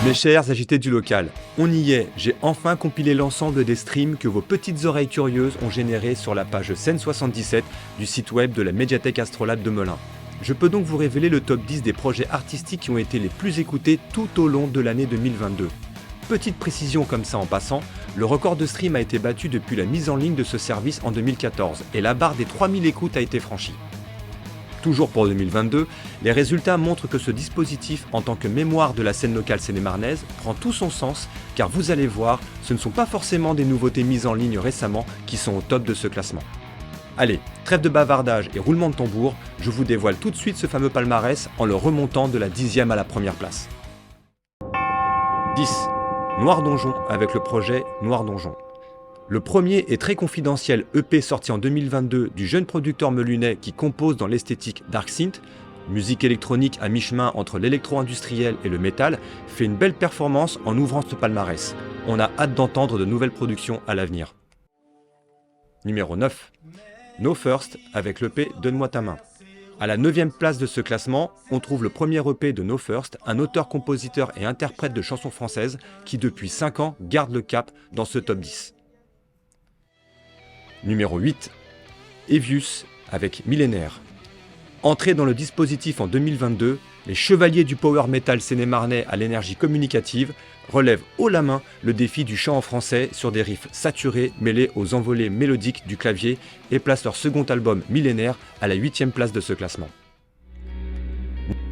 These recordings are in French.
Mes chers agités du local, on y est, j'ai enfin compilé l'ensemble des streams que vos petites oreilles curieuses ont générés sur la page Scène 77 du site web de la médiathèque Astrolabe de Melun. Je peux donc vous révéler le top 10 des projets artistiques qui ont été les plus écoutés tout au long de l'année 2022. Petite précision comme ça en passant, le record de stream a été battu depuis la mise en ligne de ce service en 2014 et la barre des 3000 écoutes a été franchie. Toujours pour 2022, les résultats montrent que ce dispositif, en tant que mémoire de la scène locale seine-et-marnaise, prend tout son sens, car vous allez voir, ce ne sont pas forcément des nouveautés mises en ligne récemment qui sont au top de ce classement. Allez, trêve de bavardage et roulement de tambour, je vous dévoile tout de suite ce fameux palmarès en le remontant de la 10e à la première place. 10. Noir Donjon avec le projet Noir Donjon. Le premier et très confidentiel EP sorti en 2022 du jeune producteur melunais qui compose dans l'esthétique Dark Synth, musique électronique à mi-chemin entre l'électro-industriel et le métal, fait une belle performance en ouvrant ce palmarès. On a hâte d'entendre de nouvelles productions à l'avenir. Numéro 9. No First avec l'EP Donne-moi ta main. À la 9e place de ce classement, on trouve le premier EP de No First, un auteur, compositeur et interprète de chansons françaises qui depuis 5 ans garde le cap dans ce top 10. Numéro 8. Evius avec Millénaire. Entré dans le dispositif en 2022, les chevaliers du power metal seine-et-marnais à l'énergie communicative relèvent haut la main le défi du chant en français sur des riffs saturés mêlés aux envolées mélodiques du clavier et placent leur second album Millénaire à la 8e place de ce classement.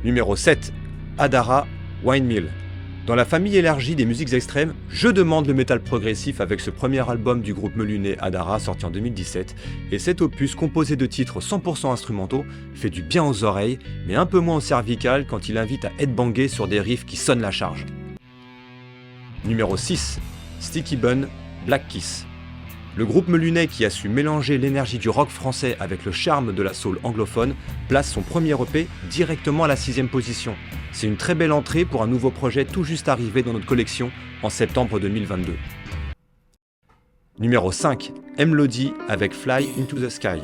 Numéro 7. Adara, Windmill. Dans la famille élargie des musiques extrêmes, je demande le métal progressif avec ce premier album du groupe melunais Adara sorti en 2017, et cet opus composé de titres 100% instrumentaux fait du bien aux oreilles, mais un peu moins au cervical quand il invite à headbanger sur des riffs qui sonnent la charge. Numéro 6. Sticky Bun, Black Kiss. Le groupe melunais qui a su mélanger l'énergie du rock français avec le charme de la soul anglophone place son premier EP directement à la 6e position. C'est une très belle entrée pour un nouveau projet tout juste arrivé dans notre collection en septembre 2022. Numéro 5. Mlody avec Fly into the Sky.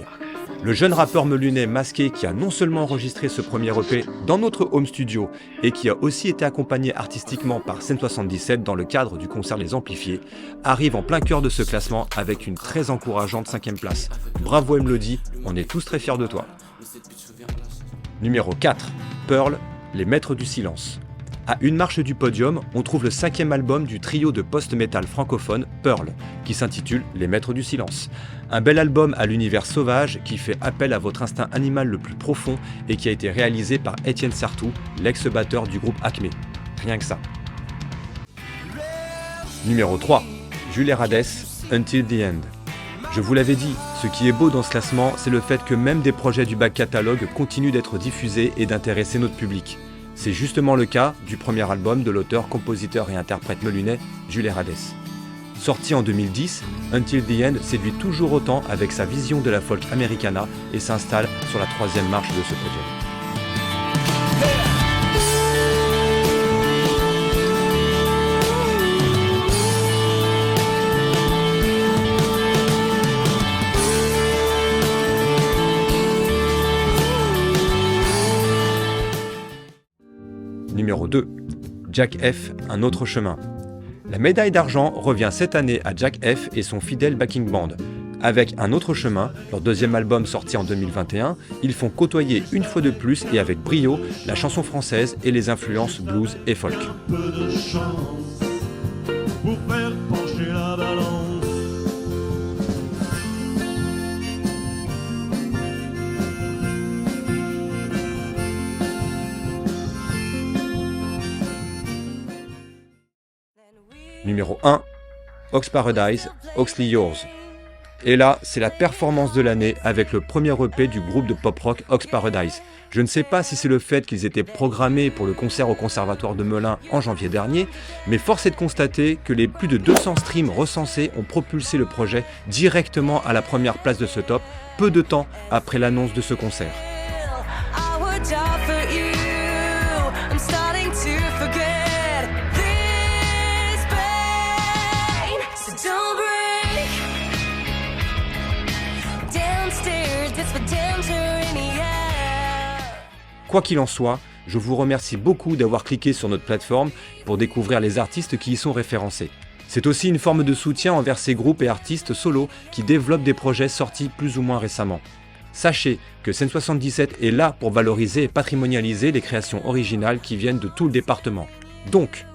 Le jeune rappeur melunais masqué qui a non seulement enregistré ce premier EP dans notre home studio et qui a aussi été accompagné artistiquement par Scène 77 dans le cadre du concert Les Amplifiés, arrive en plein cœur de ce classement avec une très encourageante 5e place. Bravo Mlody, on est tous très fiers de toi. Numéro 4. Pearl, Les Maîtres du Silence. À une marche du podium, on trouve le 5e album du trio de post-metal francophone Pearl, qui s'intitule Les Maîtres du Silence. Un bel album à l'univers sauvage qui fait appel à votre instinct animal le plus profond et qui a été réalisé par Étienne Sartou, l'ex-batteur du groupe Acme. Rien que ça. Numéro 3. Jules Rades, Until the End. Je vous l'avais dit, ce qui est beau dans ce classement, c'est le fait que même des projets du back catalogue continuent d'être diffusés et d'intéresser notre public. C'est justement le cas du premier album de l'auteur, compositeur et interprète melunais Jules Rades. Sorti en 2010, Until the End séduit toujours autant avec sa vision de la folk americana et s'installe sur la 3e marche de ce podium. Numéro 2. Jack F, Un autre chemin. La médaille d'argent revient cette année à Jack F et son fidèle backing band. Avec Un autre chemin, leur 2e album sorti en 2021, ils font côtoyer une fois de plus et avec brio la chanson française et les influences blues et folk. Peu de chance pour faire pencher la balance. Numéro 1. Ox Paradise, Oxley Yours. Et là, c'est la performance de l'année avec le premier EP du groupe de pop-rock Ox Paradise. Je ne sais pas si c'est le fait qu'ils étaient programmés pour le concert au Conservatoire de Melun en janvier dernier, mais force est de constater que les plus de 200 streams recensés ont propulsé le projet directement à la première place de ce top, peu de temps après l'annonce de ce concert. Quoi qu'il en soit, Je vous remercie beaucoup d'avoir cliqué sur notre plateforme pour découvrir les artistes qui y sont référencés. C'est aussi une forme de soutien envers ces groupes et artistes solos qui développent des projets sortis plus ou moins récemment. Sachez que Scène77 est là pour valoriser et patrimonialiser les créations originales qui viennent de tout le département. Donc,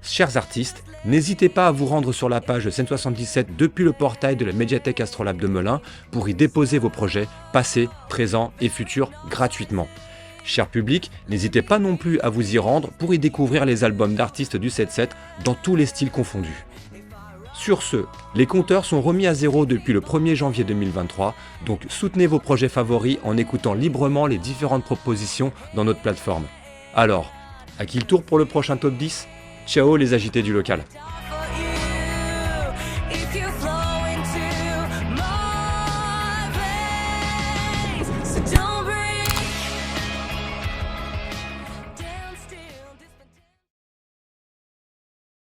chers artistes, n'hésitez pas à vous rendre sur la page Scène77 depuis le portail de la médiathèque Astrolabe de Melun pour y déposer vos projets passés, présents et futurs gratuitement. Cher public, n'hésitez pas non plus à vous y rendre pour y découvrir les albums d'artistes du 7-7 dans tous les styles confondus. Sur ce, les compteurs sont remis à zéro depuis le 1er janvier 2023, donc soutenez vos projets favoris en écoutant librement les différentes propositions dans notre plateforme. Alors, à qui le tour pour le prochain top 10 ? Ciao les agités du local.